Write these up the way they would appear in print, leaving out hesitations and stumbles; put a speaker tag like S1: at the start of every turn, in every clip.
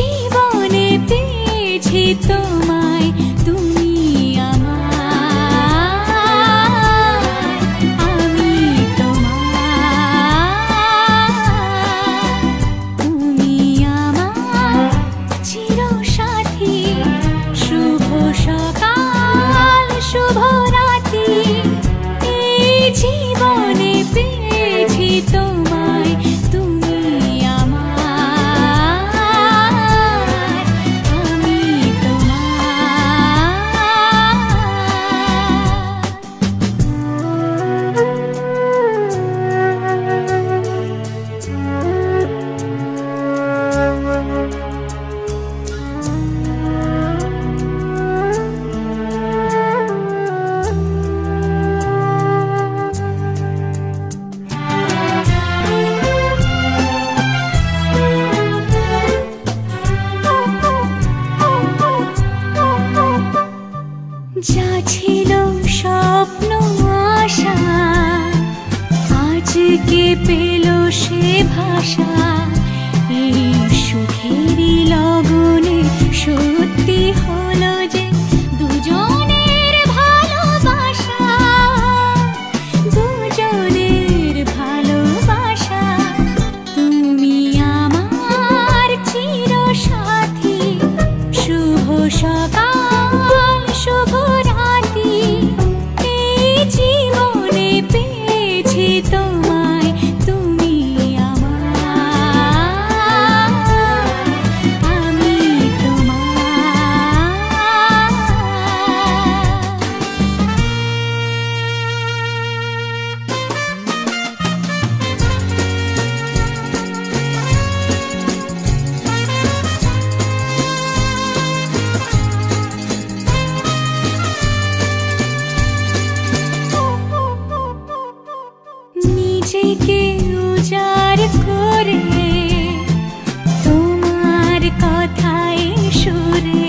S1: জীবনে পেয়েছি তোমায়, তুমি আমার, আমি তোমার। তুমি আমার চিরসাথী, শুভ সকাল শুভ রাত্রি। এই জীবনে পেয়েছি তোমায়, তুমি আমার, আমি যা ছিল স্বপ্ন আশা, আজকে পেল সে ভাষা। এই সুখেরই লগনে সত্যি হলো যে দুজনের ভালোবাসা, দুজনের ভালোবাসা। তুমি আমার চিরসাথী, শুভ সকাল শুভ রাত্রি। এই জীবনে পেয়েছি তোমায়, তুমি আমার, আমি নিজেকে উজাড় করে তোমার কথায় সুরে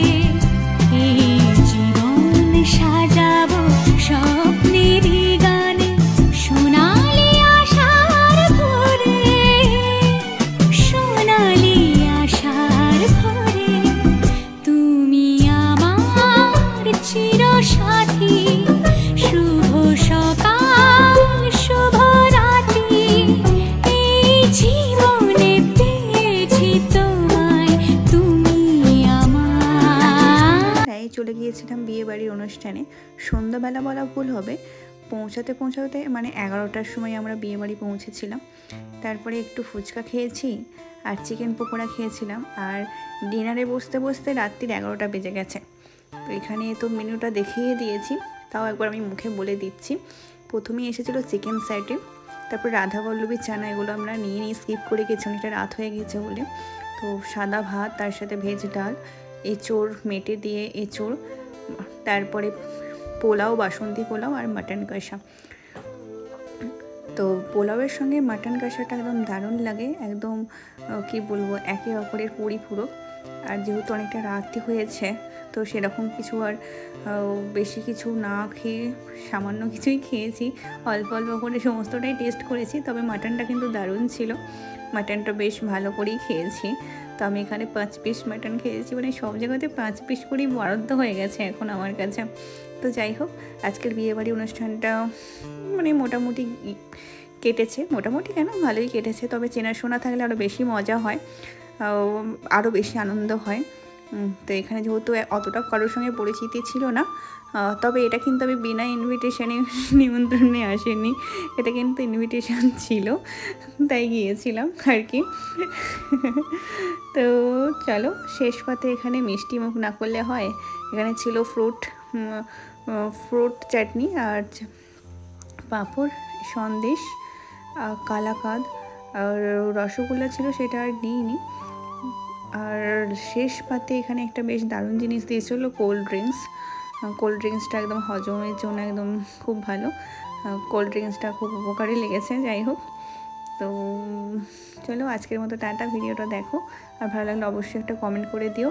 S1: এই জীবন সাজাবো স্বপ্নেরই গানে, সোনালি আশার ভোরে, সোনালি আশার ভোরে। তুমি আমার চিরসাথী, শুভ সকাল শুভ রাত্রি। এই জীবনে পেয়েছি তোমায়, তুমি আমার।
S2: তাই চলে গিয়েছিলাম বিয়ে বাড়ির অনুষ্ঠানে। সন্ধ্যাবেলা বলা ভুল হবে, পৌঁছাতে পৌঁছাতে মানে 11টার সময় আমরা বিয়ে বাড়ি পৌঁছেছিলাম। তারপরে একটু ফুচকা খেয়েছি আর চিকেন পকোড়া খেয়েছিলাম, আর ডিনারে বসতে বসতে রাত্রির 11টা বেজে গেছে। তো এখানে তো মেনুটা দেখিয়ে দিয়েছি, তাও একবার আমি মুখে বলে দিচ্ছি। প্রথমেই এসেছিলো চিকেন স্যাটে, তারপর রাধাবল্লভী চানা, এগুলো আমরা নিয়ে স্কিপ করে গেছি, অনেকটা রাত হয়ে গেছে বলে। তো সাদা ভাত, তার সাথে ভেজ ডাল, এঁচোড় মেটে দিয়ে এঁচোড়, তারপরে পোলাও, বাসন্তী পোলাও আর মাটন কষা। তো পোলাওয়ের সঙ্গে মাটন কষাটা একদম দারুণ লাগে, একদম কি বলবো, একে অপরের পরিপূরক। আর যেহেতু অনেকটা রাত হয়েছে, তো সেরকম কিছু আর বেশি কিছু না খেয়ে সামান্য কিছুই খেয়েছি, অল্প অল্প করে সমস্তটাই টেস্ট করেছি। তবে মাটনটা কিন্তু দারুণ ছিল, মাটনটা বেশ ভালো করেই খেয়েছি। তো আমি এখানে 5 পিস মাটন খেয়েছি, মানে সব জায়গাতে 5 পিস করেই বরাদ্দ হয়ে গেছে এখন আমার কাছে। তো যাই হোক, আজকের বিয়েবাড়ি অনুষ্ঠানটা মানে মোটামুটি কেটেছে, মোটামুটি কেন, ভালোই কেটেছে। তবে চেনাশোনা থাকলে আরও বেশি মজা হয়, আরও বেশি আনন্দ হয়। তো এখানে যেহেতু অতটা কারোর সঙ্গে পরিচিতি ছিল না, তবে এটা কিন্তু আমি বিনা ইনভিটেশনে নিমন্ত্রণে আসেনি, এটা কিন্তু ইনভিটেশন ছিল, তাই গিয়েছিলাম আর কি। তো চলো, শেষ পাতে এখানে মিষ্টি মুখ না করলে হয়। এখানে ছিল ফ্রুট চাটনি আর পাঁপড়, সন্দেশ, কালাকাঁদ আর রসগোল্লা ছিল, সেটা আর নিইনি। আর শেষ পাতে এখানে একটা বেশ দারুণ জিনিস দিয়েছিল, কোল্ড ড্রিঙ্কসটা একদম হজমের জন্য একদম খুব ভালো, কোল্ড ড্রিঙ্কসটা খুব উপকারী লেগেছে। যাই হোক, তো চলো আজকের মতো টাটা, ভিডিওটা দেখো, আর ভালো লাগলে অবশ্যই একটা কমেন্ট করে দিও।